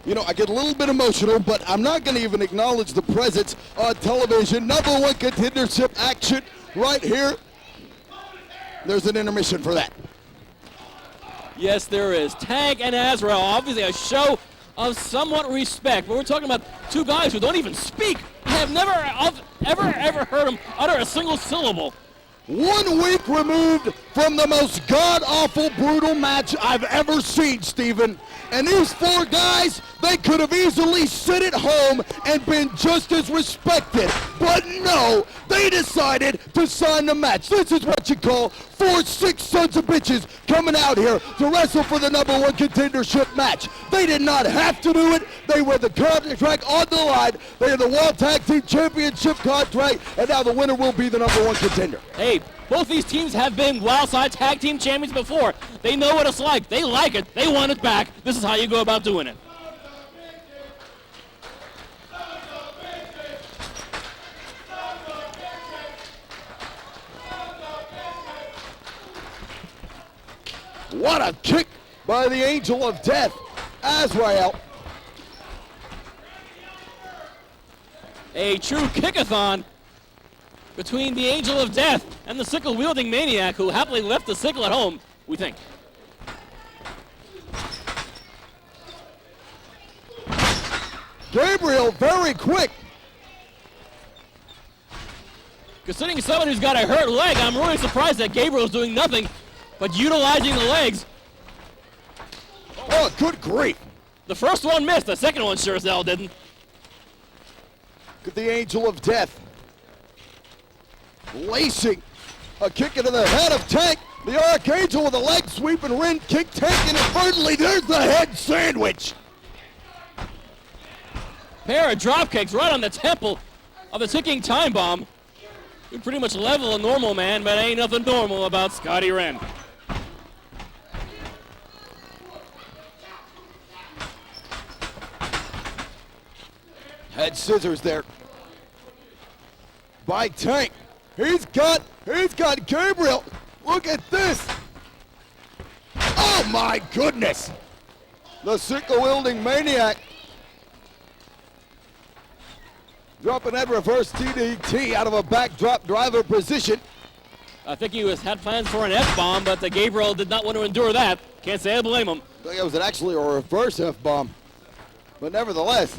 You know, I get a little bit emotional, but I'm not going to even acknowledge the presence on television. Number one contendership action right here. There's an intermission for that. Yes, there is. Tank and Azrael, obviously a show of somewhat respect. But we're talking about two guys who don't even speak. I have never, ever heard them utter a single syllable. 1 week removed from the most god-awful, brutal match I've ever seen, Steven. And these four guys, they could have easily sit at home and been just as respected. But no, they decided to sign the match. This is what you call 4 sick sons of bitches coming out here to wrestle for the number one contendership match. They did not have to do it. They were the contract on the line. They are the World Tag Team Championship contract, and now the winner will be the number one contender. Hey, both these teams have been Wildside Tag Team Champions before. They know what it's like. They like it. They want it back. This is how you go about doing it. What a kick by the Angel of Death, Azrael. A true kick-a-thon between the Angel of Death and the sickle-wielding maniac who happily left the sickle at home, we think. Gabriel, very quick. Considering someone who's got a hurt leg, I'm really surprised that Gabriel's doing nothing but utilizing the legs. Oh, good grief. The first one missed, the second one sure as hell didn't. Look at the Angel of Death. Lacing a kick into the head of Tank. The Archangel with a leg sweep and Wrenn kick Tank inadvertently. There's the head sandwich. Pair of drop kicks right on the temple of the ticking time bomb. You pretty much level a normal man, but ain't nothing normal about Scottie Wrenn. Head scissors there by Tank. He's got Gabriel. Look at this. Oh my goodness. The sickle-wielding maniac. Dropping that reverse DDT out of a backdrop driver position. I think he had plans for an F-bomb, but the Gabriel did not want to endure that. Can't say I blame him. I think it was actually a reverse F-bomb. But nevertheless,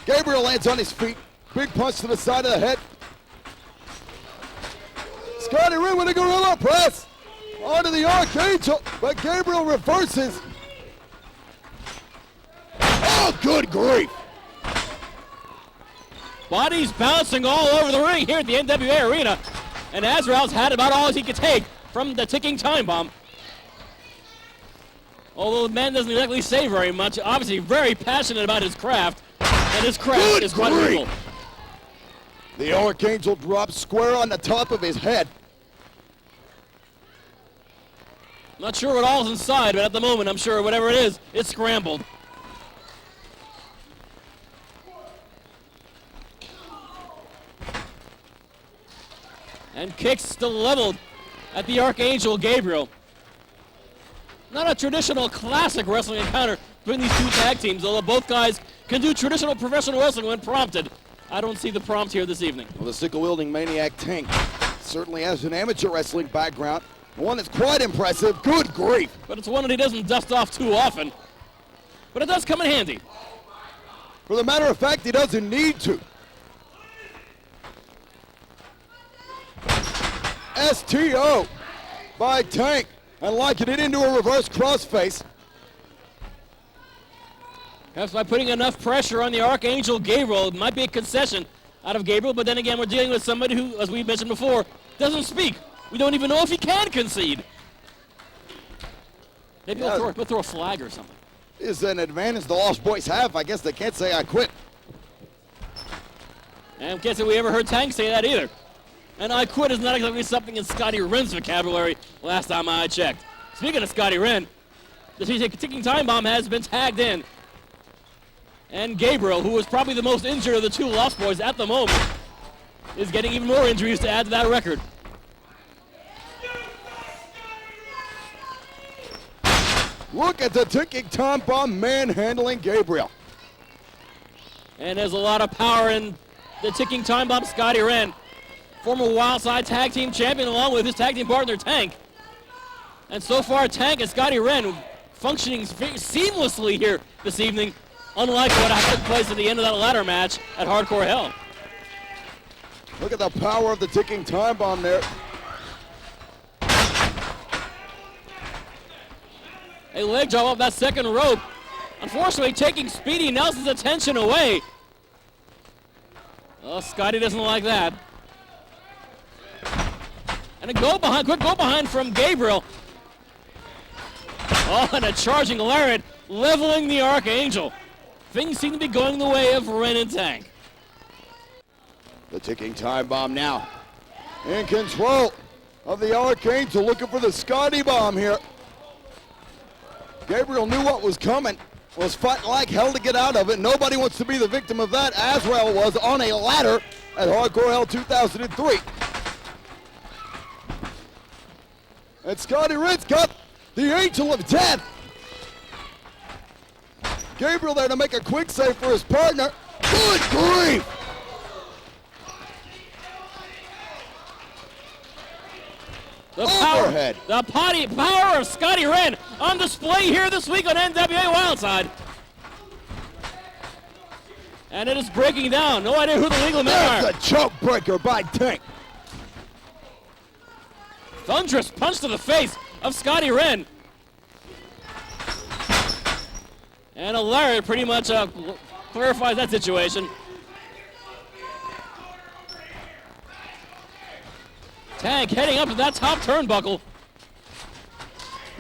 Gabriel lands on his feet. Big punch to the side of the head. Scottie Wrenn with a gorilla press onto the Archangel, but Gabriel reverses. Oh, good grief. Bodies bouncing all over the ring here at the NWA Arena, and Azrael's had about all he could take from the ticking time bomb. Although the man doesn't exactly say very much, obviously very passionate about his craft, and his craft is quite lethal. The Archangel drops square on the top of his head. Not sure what all's inside, but at the moment, I'm sure whatever it is, it's scrambled. And kicks still leveled at the Archangel Gabriel. Not a traditional classic wrestling encounter between these two tag teams, although both guys can do traditional professional wrestling when prompted. I don't see the prompt here this evening. Well, the sickle-wielding maniac Tank certainly has an amateur wrestling background, one that's quite impressive. Good grief. But it's one that he doesn't dust off too often. But it does come in handy. For the matter of fact, he doesn't need to. STO by Tank, and locking it into a reverse crossface. Perhaps by putting enough pressure on the Archangel Gabriel, it might be a concession out of Gabriel, but then again, we're dealing with somebody who, as we mentioned before, doesn't speak. We don't even know if he can concede. Maybe he'll throw a flag or something. Is an advantage the Lost Boys have. I guess they can't say I quit. And I can't say we ever heard Tank say that either. And I quit is not exactly something in Scottie Wrenn's vocabulary last time I checked. Speaking of Scottie Wrenn, the ticking time bomb has been tagged in. And Gabriel, who was probably the most injured of the two Lost Boys at the moment, is getting even more injuries to add to that record. Look at the ticking time bomb manhandling Gabriel. And there's a lot of power in the ticking time bomb. Scottie Wrenn, former Wildside Tag Team Champion, along with his tag team partner Tank. And so far, Tank and Scottie Wrenn functioning seamlessly here this evening, unlike what took place at the end of that ladder match at Hardcore Hell. Look at the power of the ticking time bomb there. A leg drop off that second rope. Unfortunately, taking Speedy Nelson's attention away. Oh, Scottie doesn't like that. And a quick go behind from Gabriel. Oh, and a charging lariat, leveling the Archangel. Things seem to be going the way of Wrenn and Tank. The ticking time bomb now in control of the Archangel, looking for the Scottie bomb here. Gabriel knew what was coming, was fighting like hell to get out of it. Nobody wants to be the victim of that. Azrael was on a ladder at Hardcore Hell 2003. And Scottie Wrenn's got the Angel of Death. Gabriel there to make a quick save for his partner. Good grief! The power of Scottie Wrenn on display here this week on NWA Wildside. And it is breaking down. No idea who the legal men are. There's a choke breaker by Tank. Thunderous punch to the face of Scottie Wrenn. And a lariat pretty much clarifies that situation. Tank heading up to that top turnbuckle.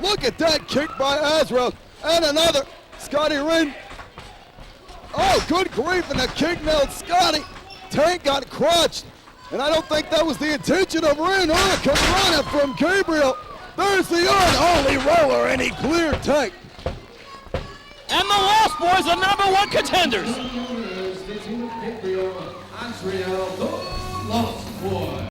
Look at that kick by Azrael. And another. Scottie Wrenn. Oh, good grief, and the kick nailed Scottie. Tank got crushed. And I don't think that was the intention of Wrenn. Hurricane Rana from Gabriel. There's the unholy roller, and he cleared Tank. And the Lost Boys are #1 contenders. Gabriel Azrael, the Lost Boy.